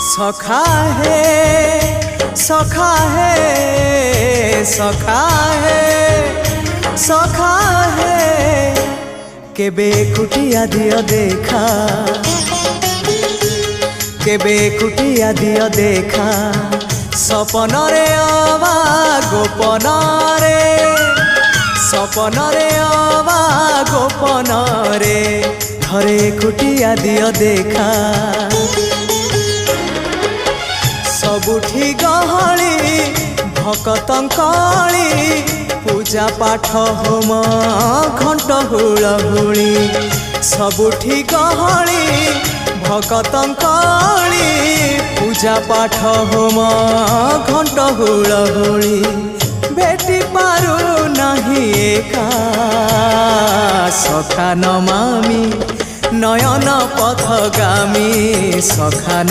सखा है सखा है सखा है सखा है केबे कुटिया दियो देखा केबे कुटिया दियो देखा सपन रे अवा गोपन रे सपन रे अवा गोपन रे घरे कुटिया दियो देखा सबुठी गहली भकतंकली पूजा पाठ होम घंट हुलहुली सबुठी गहली भकतंकली पूजा पाठ होम घंट हुलहुली बेटी पारु नहीं एका सखा नमामि नयन पथगामी सखा